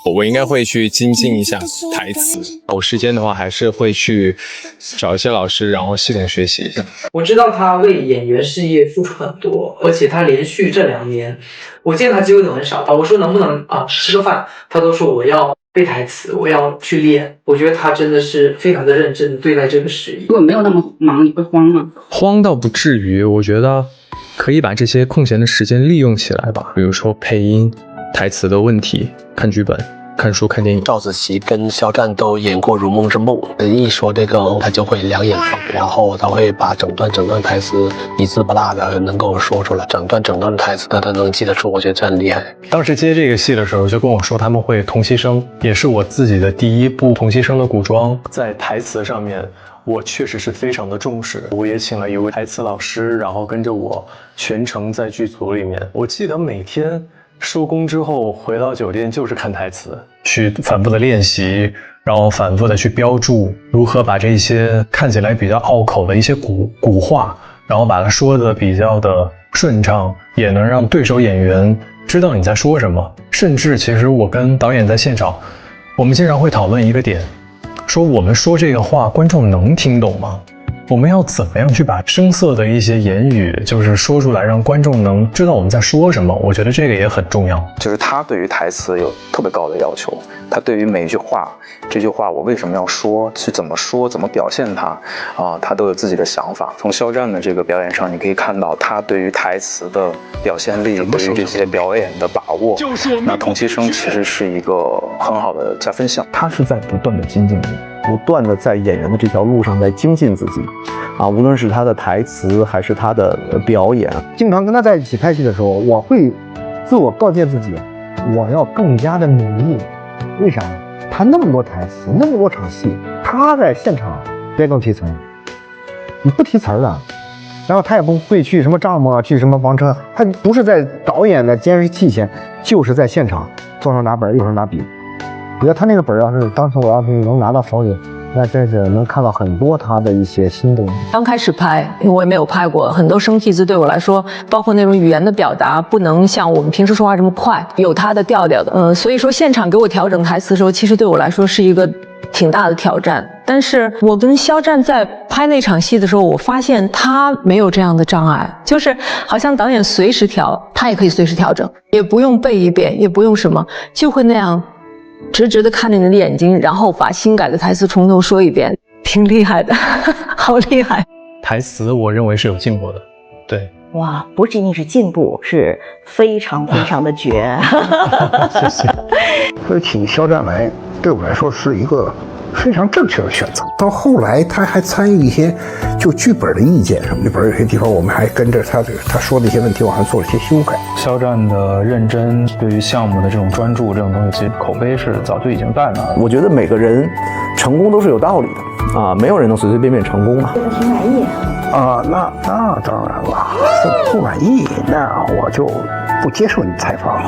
我应该会去精进一下台词。有时间的话，还是会去找一些老师，然后系统学习一下。我知道他为演员事业付出很多，而且他连续这2年，我见他机会都很少。我说能不能吃个饭，他都说我要背台词，我要去练。我觉得他真的是非常的认真对待这个事业。如果没有那么忙，你会慌吗？慌倒不至于，我觉得可以把这些空闲的时间利用起来吧，比如说配音、台词的问题、看剧本、看书、看电影。赵子琪跟肖战都演过《如梦之梦》，一说这个他就会两眼放，然后他会把整段台词一字不落的能够说出来，整段台词他能记得住，我觉得这很厉害。当时接这个戏的时候，就跟我说他们会同期声，也是我自己的第一部同期声的古装，在台词上面我确实是非常的重视，我也请了一位台词老师，然后跟着我全程在剧组里面。我记得每天收工之后回到酒店就是看台词，去反复的练习，然后反复的去标注如何把这些看起来比较拗口的一些古话，然后把它说的比较的顺畅，也能让对手演员知道你在说什么。甚至其实我跟导演在现场，我们经常会讨论一个点，说我们说这个话观众能听懂吗？我们要怎么样去把生涩的一些言语就是说出来，让观众能知道我们在说什么。我觉得这个也很重要。就是他对于台词有特别高的要求，他对于每一句话，这句话我为什么要说，去怎么说，怎么表现它他都有自己的想法。从肖战的这个表演上，你可以看到他对于台词的表现力，对于这些表演的把握。那同期声其实是一个很好的加分项。他是在不断的精进你，不断的在演员的这条路上在精进自己无论是他的台词还是他的表演。经常跟他在一起拍戏的时候，我会自我告诫自己，我要更加的努力。为啥？他那么多台词，那么多场戏，他在现场别跟我提词儿，你不提词儿的。然后他也不会去什么帐篷去什么房车，他不是在导演的监视器前，就是在现场左手拿本右手拿笔。我觉得他那个本要是当时我要是能拿到手里，那真是能看到很多他的一些新东西。刚开始拍，因为我也没有拍过，很多生僻字对我来说，包括那种语言的表达，不能像我们平时说话这么快，有它的调调的。所以说现场给我调整台词的时候，其实对我来说是一个挺大的挑战。但是我跟肖战在拍那场戏的时候，我发现他没有这样的障碍，就是好像导演随时调，他也可以随时调整，也不用背一遍，也不用什么，就会那样直直的看着你的眼睛，然后把新改的台词从头说一遍，挺厉害的，好厉害。台词我认为是有进步的，对。哇，不仅仅是进步，是非常非常的绝。谢谢。所以请肖战来，对我来说是一个非常正确的选择。到后来他还参与一些就剧本的意见什么，剧本有些地方我们还跟着他说的一些问题，我还做了一些修改。肖战的认真，对于项目的这种专注，这种东西其实口碑是早就已经在那了。我觉得每个人成功都是有道理的没有人能随随便便成功嘛。挺满意那当然了，不满意那我就不接受你采访。